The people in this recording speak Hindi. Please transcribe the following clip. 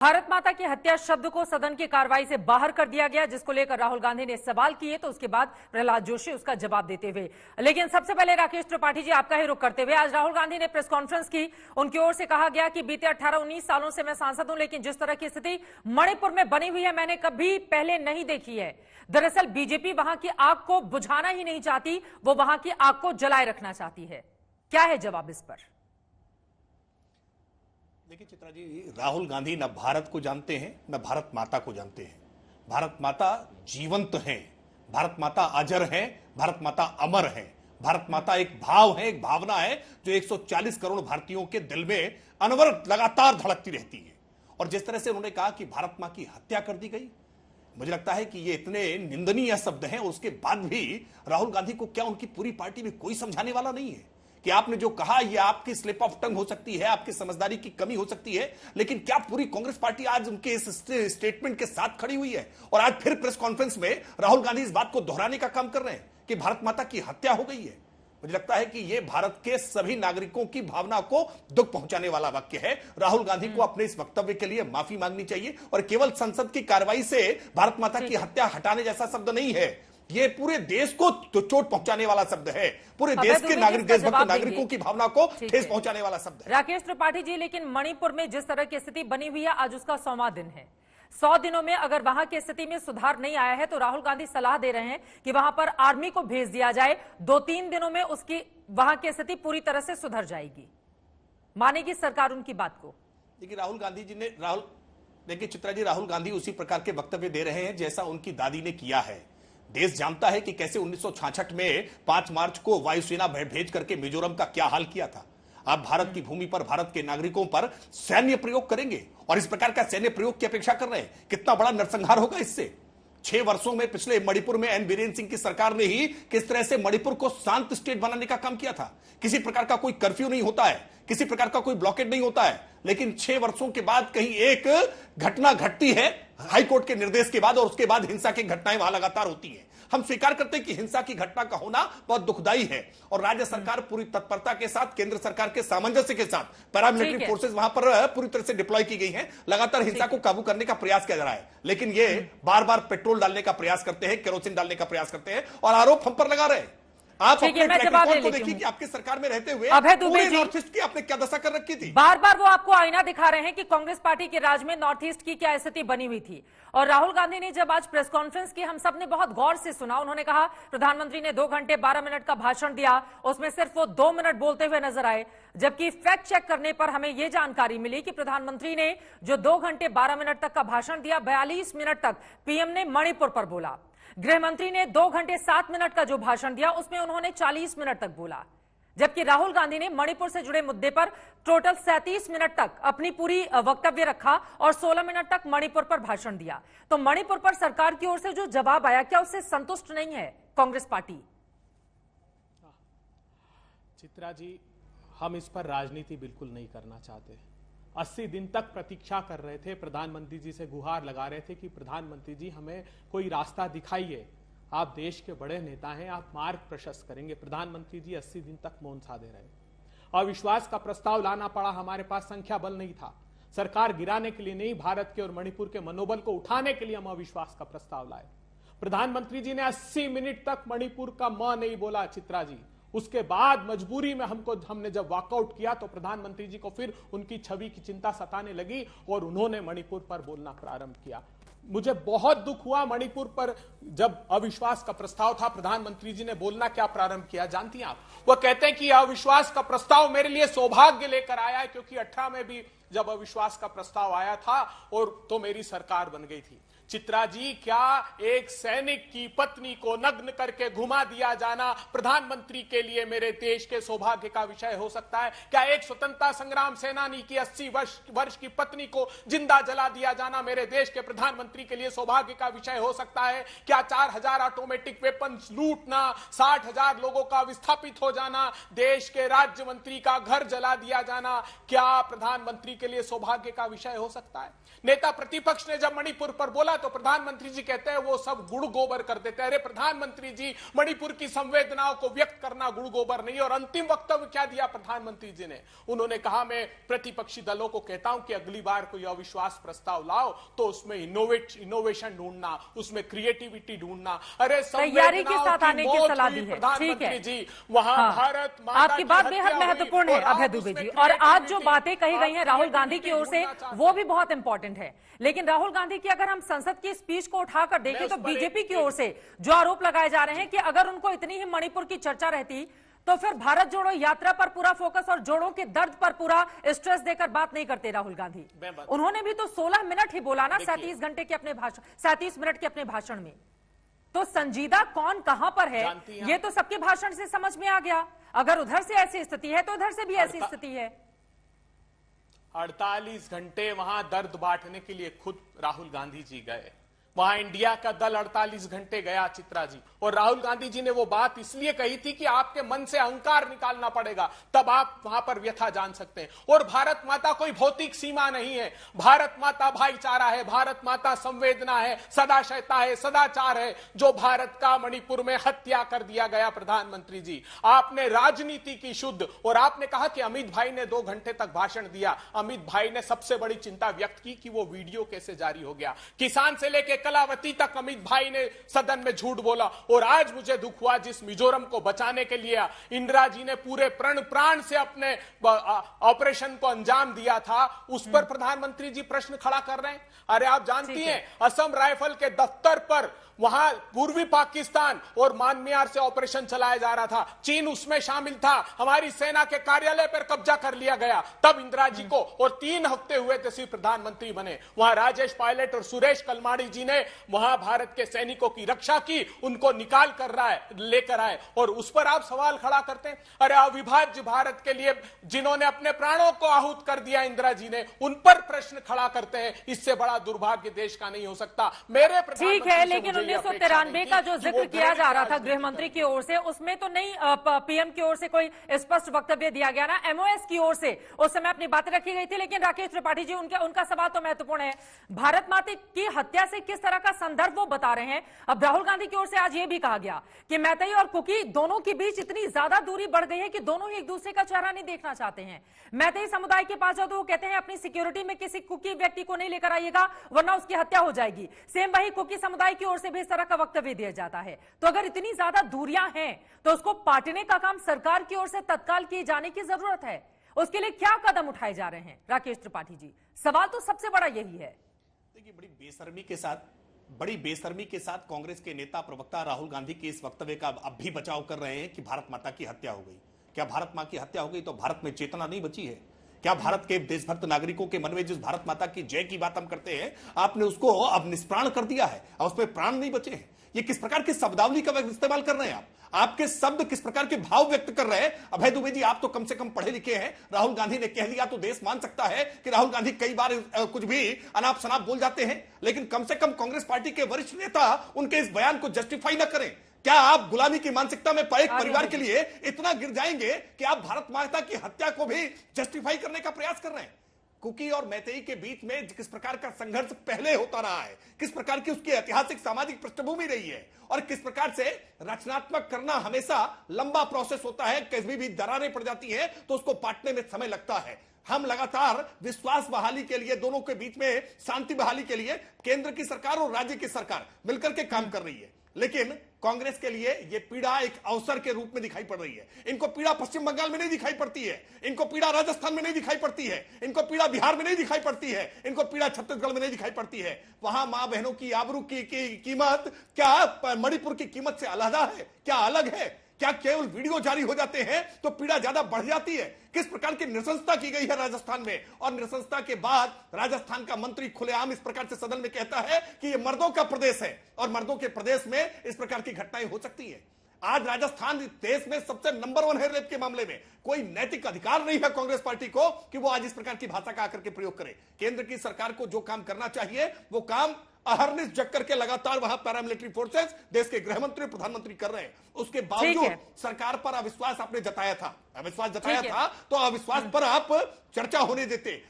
भारत माता की हत्या शब्द को सदन की कार्रवाई से बाहर कर दिया गया, जिसको लेकर राहुल गांधी ने सवाल किए तो उसके बाद प्रहलाद जोशी उसका जवाब देते हुए। लेकिन सबसे पहले राकेश त्रिपाठी जी, आपका ही रुख करते हुए, आज राहुल गांधी ने प्रेस कॉन्फ्रेंस की। उनकी ओर से कहा गया कि बीते 18-19 सालों से मैं सांसद हूं, लेकिन जिस तरह की स्थिति मणिपुर में बनी हुई है मैंने कभी पहले नहीं देखी है। दरअसल बीजेपी वहां की आग को बुझाना ही नहीं चाहती, वो वहां की आग को जलाए रखना चाहती है। क्या है जवाब इस पर? देखिए चित्रा जी, राहुल गांधी न भारत को जानते हैं न भारत माता को जानते हैं। भारत माता जीवंत हैं, भारत माता अजर हैं, भारत माता अमर हैं। भारत माता एक भाव है, एक भावना है जो 140 करोड़ भारतीयों के दिल में अनवरत लगातार धड़कती रहती है। और जिस तरह से उन्होंने कहा कि भारत मां की हत्या कर दी गई, मुझे लगता है कि ये इतने निंदनीय शब्द हैं, उसके बाद भी राहुल गांधी को क्या उनकी पूरी पार्टी में कोई समझाने वाला नहीं है कि आपने जो कहा ये आपकी स्लिप ऑफ टंग हो सकती है, आपकी समझदारी की कमी हो सकती है, लेकिन क्या पूरी कांग्रेस पार्टी आज उनके इस स्टेटमेंट के साथ खड़ी हुई है? और आज फिर प्रेस कॉन्फ्रेंस में राहुल गांधी इस बात को दोहराने का काम कर रहे हैं कि भारत माता की हत्या हो गई है। मुझे लगता है कि यह भारत के सभी नागरिकों की भावना को दुख पहुंचाने वाला वाक्य है। राहुल गांधी को अपने इस वक्तव्य के लिए माफी मांगनी चाहिए और केवल संसद की कार्रवाई से भारत माता की हत्या हटाने जैसा शब्द नहीं है, ये पूरे देश को चोट पहुंचाने वाला शब्द है, पूरे देश के देशभक्त नागरिकों की भावना को ठेस पहुंचाने वाला शब्द है। राकेश त्रिपाठी जी, लेकिन मणिपुर में जिस तरह की स्थिति बनी हुई है, आज उसका 100वां दिन है। 100 दिनों में अगर वहां की स्थिति में सुधार नहीं आया है तो राहुल गांधी सलाह दे रहे हैं कि वहां पर आर्मी को भेज दिया जाए। 2-3 दिनों में उसकी वहां की स्थिति पूरी तरह से सुधर जाएगी। मानेगी सरकार उनकी बात को? देखिए चित्रा जी, राहुल गांधी उसी प्रकार के वक्तव्य दे रहे हैं जैसा उनकी दादी ने किया है। देश जानता है कि कैसे 1966 में 5 मार्च को वायुसेना भेज करके मिजोरम का क्या हाल किया था। आप भारत की भूमि पर भारत के नागरिकों पर सैन्य प्रयोग करेंगे और इस प्रकार का सैन्य प्रयोग की अपेक्षा कर रहे हैं, कितना बड़ा नरसंहार होगा इससे। 6 वर्षों में पिछले मणिपुर में एन बीरेन सिंह की सरकार ने ही किस तरह से मणिपुर को शांत स्टेट बनाने का काम किया था। किसी प्रकार का कोई कर्फ्यू नहीं होता है, किसी प्रकार का कोई ब्लॉकेड नहीं होता है, लेकिन 6 वर्षों के बाद कहीं एक घटना घटती है हाईकोर्ट के निर्देश के बाद, और उसके बाद हिंसा की घटनाएं वहां लगातार होती हैं। हम स्वीकार करते हैं कि हिंसा की घटना का होना बहुत दुखदाई है और राज्य सरकार पूरी तत्परता के साथ, केंद्र सरकार के सामंजस्य के साथ पैरामिलिट्री फोर्सेस वहां पर पूरी तरह से डिप्लॉय की गई हैं। लगातार हिंसा को काबू करने का प्रयास किया जा रहा है, लेकिन ये बार बार पेट्रोल डालने का प्रयास करते हैं, केरोसिन डालने का प्रयास करते हैं और आरोप हम पर लगा रहे हैं। आप अपने ट्रैक रिकॉर्ड को देखिए कि आपकी सरकार में रहते हुए पूरे नॉर्थ ईस्ट की आपने क्या दशा कर रखी थी। बार बार वो आपको आईना दिखा रहे हैं कि कांग्रेस पार्टी के राज में नॉर्थ ईस्ट की क्या स्थिति बनी हुई थी। और राहुल गांधी ने जब आज प्रेस कॉन्फ्रेंस की, हम सब ने बहुत गौर से सुना। उन्होंने कहा प्रधानमंत्री ने 2 घंटे 12 मिनट का भाषण दिया, उसमें सिर्फ वो 2 मिनट बोलते हुए नजर आए, जबकि फैक्ट चेक करने पर हमें यह जानकारी मिली कि प्रधानमंत्री ने जो 2 घंटे 12 मिनट तक का भाषण दिया, 42 मिनट तक पीएम ने मणिपुर पर बोला। गृह मंत्री ने 2 घंटे 7 मिनट का जो भाषण दिया उसमें उन्होंने 40 मिनट तक बोला, जबकि राहुल गांधी ने मणिपुर से जुड़े मुद्दे पर टोटल 37 मिनट तक अपनी पूरी वक्तव्य रखा और 16 मिनट तक मणिपुर पर भाषण दिया। तो मणिपुर पर सरकार की ओर से जो जवाब आया, क्या उससे संतुष्ट नहीं है कांग्रेस पार्टी? चित्रा जी, हम इस पर राजनीति बिल्कुल नहीं करना चाहते। 80 दिन तक प्रतीक्षा कर रहे थे, प्रधानमंत्री जी से गुहार लगा रहे थे कि प्रधानमंत्री जी हमें कोई रास्ता दिखाइए, आप देश के बड़े नेता हैं, आप मार्ग प्रशस्त करेंगे। प्रधानमंत्री जी 80 दिन तक मौन साधे रहे। अविश्वास का प्रस्ताव लाना पड़ा, हमारे पास संख्या बल नहीं था। सरकार गिराने के लिए नहीं, भारत के और मणिपुर के मनोबल को उठाने के लिए हम अविश्वास का प्रस्ताव लाए। प्रधानमंत्री जी ने 80 मिनट तक मणिपुर का म नहीं बोला चित्रा जी। उसके बाद मजबूरी में हमने जब वॉकआउट किया तो प्रधानमंत्री जी को फिर उनकी छवि की चिंता सताने लगी और उन्होंने मणिपुर पर बोलना प्रारंभ किया। मुझे बहुत दुख हुआ। मणिपुर पर जब अविश्वास का प्रस्ताव था, प्रधानमंत्री जी ने बोलना क्या प्रारंभ किया जानती हैं आप? वो कहते हैं कि अविश्वास का प्रस्ताव मेरे लिए सौभाग्य लेकर आया है, क्योंकि 18 में भी जब अविश्वास का प्रस्ताव आया था और तो मेरी सरकार बन गई थी। चित्रा जी, क्या एक सैनिक की पत्नी को नग्न करके घुमा दिया जाना प्रधानमंत्री के लिए मेरे देश के सौभाग्य का विषय हो सकता है? क्या एक स्वतंत्रता संग्राम सेनानी की 80 वर्ष की पत्नी को जिंदा जला दिया जाना मेरे देश के प्रधानमंत्री के लिए सौभाग्य का विषय हो सकता है? क्या 4000 ऑटोमेटिक वेपन्स लूटना, 60,000 लोगों का विस्थापित हो जाना, देश के राज्य मंत्री का घर जला दिया जाना, क्या प्रधानमंत्री के लिए सौभाग्य का विषय हो सकता है। नेता प्रतिपक्ष ने जब मणिपुर पर बोला तो प्रधानमंत्री जी कहते हैं वो सब गुड़ गोबर कर देते हैं। अरे प्रधानमंत्री जी, मणिपुर की संवेदनाओं को व्यक्त करना गुड़ गोबर नहीं। और अंतिम वक्तव्य क्या दिया प्रधानमंत्री जी ने? उन्होंने कहा, मैं प्रतिपक्षी दलों को कहता हूं कि अगली बार कोई अविश्वास प्रस्ताव लाओ तो उसमें इनोवेशन ढूंढना, उसमें क्रिएटिविटी ढूंढना। अरे तैयारी के साथ आने की सलाह दी है। ठीक है जी, वहां भारत माता आपकी बात बेहद महत्वपूर्ण है अभय दुबे जी, और आज जो बातें कही गई हैं राहुल गांधी की ओर से वो भी बहुत इंपॉर्टेंट है। लेकिन राहुल गांधी की अगर हम संसद की स्पीच को उठाकर देखें तो बीजेपी की ओर से जो आरोप लगाए जा रहे हैं कि अगर उनको इतनी ही मणिपुर की चर्चा रहती तो फिर भारत जोड़ो यात्रा पर पूरा फोकस और जोड़ों के दर्द पर पूरा स्ट्रेस देकर बात नहीं करते राहुल गांधी। उन्होंने भी तो 16 मिनट ही बोला ना 37 घंटे के अपने भाषण, 37 मिनट के अपने भाषण में। तो संजीदा कौन कहां पर है ये तो सबके भाषण से समझ में आ गया। अगर उधर से ऐसी स्थिति है तो उधर से भी ऐसी स्थिति है। 48 घंटे वहां दर्द बांटने के लिए खुद राहुल गांधी जी गए। वहां इंडिया का दल 48 घंटे गया चित्रा जी, और राहुल गांधी जी ने वो बात इसलिए कही थी कि आपके मन से अहंकार निकालना पड़ेगा, तब आप वहां पर व्यथा जान सकते हैं। और भारत माता कोई भौतिक सीमा नहीं है, भारत माता भाईचारा है, भारत माता संवेदना है, सदाशयता है, सदाचार है, जो भारत का मणिपुर में हत्या कर दिया गया। प्रधानमंत्री जी, आपने राजनीति की शुद्ध, और आपने कहा कि अमित भाई ने 2 घंटे तक भाषण दिया। अमित भाई ने सबसे बड़ी चिंता व्यक्त की कि वो वीडियो कैसे जारी हो गया। किसान से लेकर कलावती तक अमित भाई ने सदन में झूठ बोला। और आज मुझे दुख हुआ, जिस मिजोरम को बचाने के लिए इंदिरा जी ने पूरे प्राण से अपने ऑपरेशन को अंजाम दिया था, उस पर प्रधानमंत्री जी प्रश्न खड़ा कर रहे हैं। अरे आप जानती हैं, असम राइफल के दफ्तर पर वहां पूर्वी पाकिस्तान और म्यांमार से ऑपरेशन चलाया जा रहा था, चीन उसमें शामिल था, हमारी सेना के कार्यालय पर कब्जा कर लिया गया। तब इंदिरा जी को, और 3 हफ्ते हुए थे सिर्फ प्रधानमंत्री बने, वहां राजेश पायलट और सुरेश कलमाड़ी जी ने वहां भारत के सैनिकों की रक्षा की, उनको निकाल कर लेकर आए, और उस पर आप सवाल खड़ा करते हैं। अरे अविभाज्य भारत के लिए जिन्होंने अपने प्राणों को आहूत कर दिया इंदिरा जी ने, उन पर प्रश्न खड़ा करते हैं। इससे बड़ा दुर्भाग्य देश का नहीं हो सकता। मेरे ठीक है, लेकिन 1993 का जो जिक्र किया जा रहा था गृह मंत्री की ओर से, उसमें तो नहीं पीएम की ओर से कोई स्पष्ट वक्तव्य दिया गया ना, एमओएस की ओर से उस समय अपनी बातें रखी गई थी। लेकिन राकेश त्रिपाठी जी, उनका सवाल तो महत्वपूर्ण है, भारत माता की हत्या से किस तरह का संदर्भ वो बता रहे हैं। अब राहुल गांधी की ओर से आज ये भी कहा गया कि मैतेई और कुकी दोनों के बीच इतनी ज्यादा दूरी बढ़ गई है कि दोनों ही एक दूसरे का चेहरा नहीं देखना चाहते हैं। मैतेई समुदाय के पास जाओ तो वो कहते हैं अपनी सिक्योरिटी में किसी कुकी व्यक्ति को नहीं लेकर आइएगा वरना उसकी हत्या हो जाएगी। सेम वही कुकी समुदाय की ओर से भी इस तरह का वक्तव्य दिया जाता है। तो अगर इतनी ज्यादा दूरियां हैं तो उसको पाटने का काम सरकार की ओर से तत्काल किए जाने की जरूरत है। उसके लिए क्या कदम उठाए जा रहे हैं राकेश त्रिपाठी जी? सवाल तो सबसे बड़ा यही है। देखिए, बड़ी बेशर्मी के साथ कांग्रेस के नेता प्रवक्ता राहुल गांधी के इस वक्तव्य का अब भी बचाव कर रहे हैं कि भारत माता की हत्या हो गई। क्या भारत मां की हत्या हो गई तो भारत में चेतना नहीं बची है? क्या भारत के देशभक्त नागरिकों के मन में जिस भारत माता की जय की बात हम करते हैं, आपने उसको अब निष्प्राण कर दिया है और उसमें प्राण नहीं बचे हैं? ये किस प्रकार की शब्दावली का इस्तेमाल कर रहे हैं आप? आपके शब्द किस प्रकार के भाव व्यक्त कर रहे हैं? अभय दुबे जी, आप तो कम से कम पढ़े लिखे हैं। राहुल गांधी ने कह दिया तो देश मान सकता है कि राहुल गांधी कई बार कुछ भी अनाप शनाप बोल जाते हैं, लेकिन कम से कम कांग्रेस पार्टी के वरिष्ठ नेता उनके इस बयान को जस्टिफाई न करें। क्या आप गुलामी की मानसिकता में एक परिवार के लिए इतना गिर जाएंगे कि आप भारत माता की हत्या को भी जस्टिफाई करने का प्रयास कर रहे हैं? कुकी और मैतेई के बीच में किस प्रकार का संघर्ष पहले होता रहा है, किस प्रकार की उसकी ऐतिहासिक सामाजिक पृष्ठभूमि रही है, और किस प्रकार से रचनात्मक करना हमेशा लंबा प्रोसेस होता है। कभी भी दरारें पड़ जाती हैं तो उसको पाटने में समय लगता है। हम लगातार विश्वास बहाली के लिए, दोनों के बीच में शांति बहाली के लिए केंद्र की सरकार और राज्य की सरकार मिलकर के काम कर रही है, लेकिन कांग्रेस के लिए यह पीड़ा एक अवसर के रूप में दिखाई पड़ रही है। इनको पीड़ा पश्चिम बंगाल में नहीं दिखाई पड़ती है, इनको पीड़ा राजस्थान में नहीं दिखाई पड़ती है, इनको पीड़ा बिहार में नहीं दिखाई पड़ती है, इनको पीड़ा छत्तीसगढ़ में नहीं दिखाई पड़ती है। वहां मां बहनों की आबरू की कीमत क्या मणिपुर की कीमत से अलग है? क्या अलग है? क्या केवल वीडियो जारी हो जाते हैं तो पीड़ा ज्यादा बढ़ जाती है? किस प्रकार की नृशंसता की गई है राजस्थान में, और नृशंसता के बाद राजस्थान का मंत्री खुलेआम इस प्रकार से सदन में कहता है कि यह मर्दों का प्रदेश है और मर्दों के प्रदेश में इस प्रकार की घटनाएं हो सकती है। आज राजस्थान देश में सबसे नंबर 1 है रेप के मामले में। कोई नैतिक अधिकार नहीं है कांग्रेस पार्टी को कि वो आज इस प्रकार की भाषा का आकर के प्रयोग करे। केंद्र की सरकार को जो काम करना चाहिए वो काम अहर्निश जग करके लगातार वहां पैरामिलिट्री फोर्सेस, देश के गृह मंत्री, प्रधानमंत्री कर रहे हैं। उसके बावजूद सरकार पर अविश्वास आपने जताया था, तो अविश्वास पर आप चर्चा होने देते,